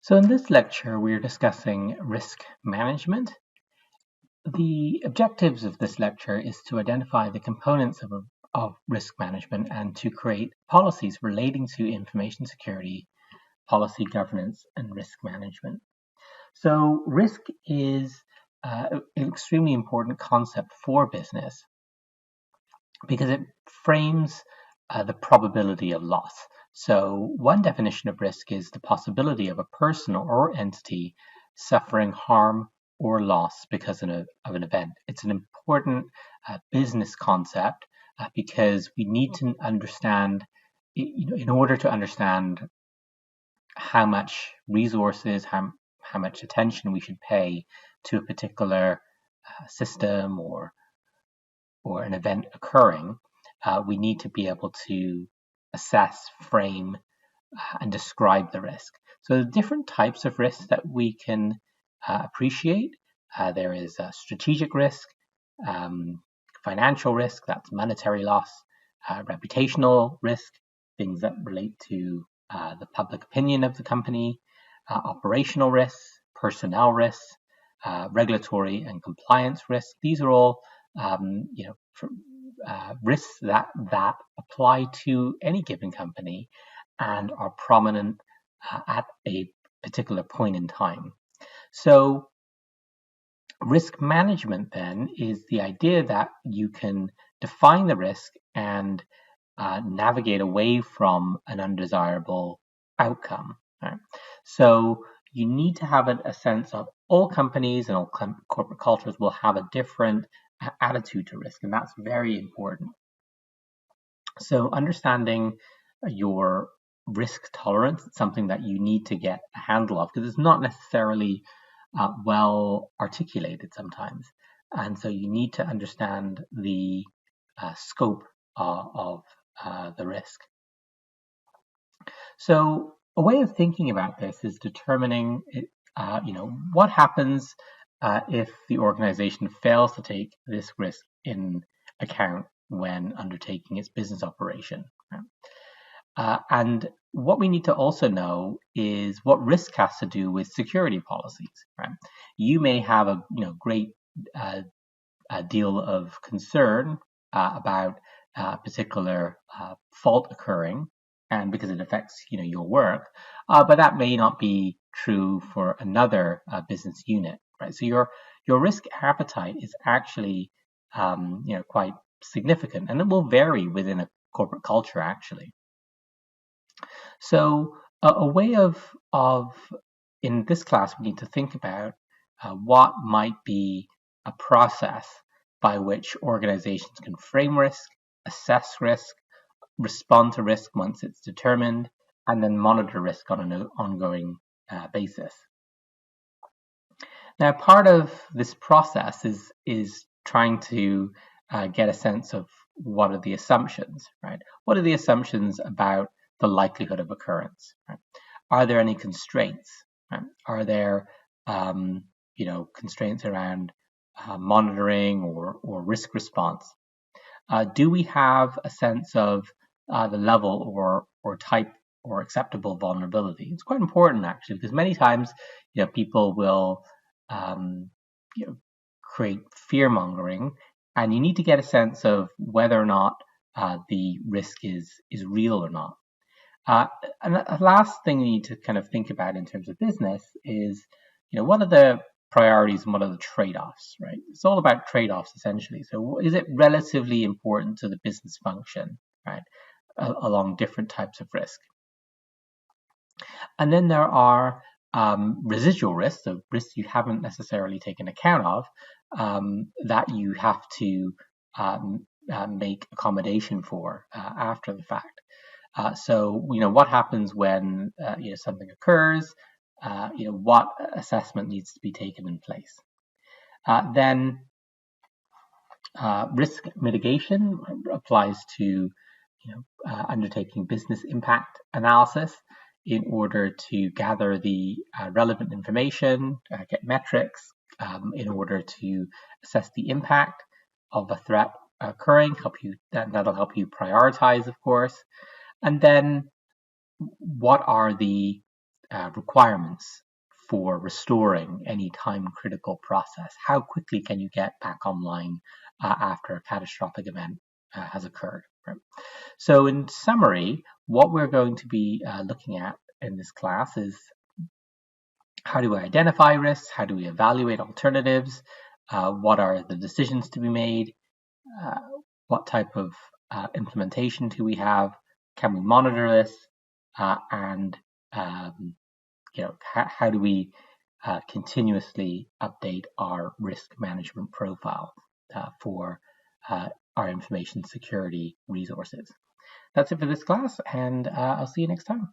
So in this lecture, we're discussing risk management. The objectives of this lecture is to identify the components of risk management and to create policies relating to information security, policy governance, and risk management. So risk is an extremely important concept for business because it frames the probability of loss. So one definition of risk is the possibility of a person or entity suffering harm or loss because of an event. It's an important business concept because we need to understand, in order to understand how much resources, how much attention we should pay to a particular system or an event occurring, we need to be able to assess, frame, and describe the risk. So the different types of risks that we can appreciate. There is strategic risk, financial risk, that's monetary loss, reputational risk, things that relate to the public opinion of the company, operational risks, personnel risks, regulatory and compliance risks. These are all risks that apply to any given company and are prominent at a particular point in time. So risk management then is the idea that you can define the risk and navigate away from an undesirable outcome. Right? So you need to have a sense of all companies and all corporate cultures will have a different attitude to risk, and that's very important. So understanding your risk tolerance is something that you need to get a handle of because it's not necessarily well articulated sometimes. And so you need to understand the scope of the risk. So a way of thinking about this is determining, what happens if the organization fails to take this risk in account when undertaking its business operation. And what we need to also know is what risk has to do with security policies. Right? You may have a great deal of concern about a particular fault occurring, and because it affects your work, but that may not be true for another business unit. Right? So your risk appetite is actually quite significant, and it will vary within a corporate culture actually. So a way of in this class we need to think about what might be a process by which organizations can frame risk, assess risk, respond to risk once it's determined, and then monitor risk on an ongoing basis. Now, part of this process is trying to get a sense of what are the assumptions, right? What are the assumptions about the likelihood of occurrence? Right? Are there any constraints? Right? Are there constraints around monitoring or risk response? Do we have a sense of the level or type or acceptable vulnerability? It's quite important actually, because many times people will create fear mongering, and you need to get a sense of whether or not the risk is real or not. And the last thing you need to kind of think about in terms of business is, what are the priorities and what are the trade-offs, right? It's all about trade-offs essentially. So is it relatively important to the business function, right, along different types of risk? And then there are residual risks, so risks you haven't necessarily taken account of, that you have to make accommodation for after the fact. So what happens when something occurs? What assessment needs to be taken in place? Then risk mitigation applies to undertaking business impact analysis in order to gather the relevant information, get metrics, in order to assess the impact of a threat occurring. That'll help you prioritize, of course. And then what are the requirements for restoring any time-critical process. How quickly can you get back online after a catastrophic event has occurred? Right? So in summary, what we're going to be looking at in this class is how do we identify risks? How do we evaluate alternatives? What are the decisions to be made? What type of implementation do we have? Can we monitor this? And how do we continuously update our risk management profile for our information security resources? That's it for this class, and I'll see you next time.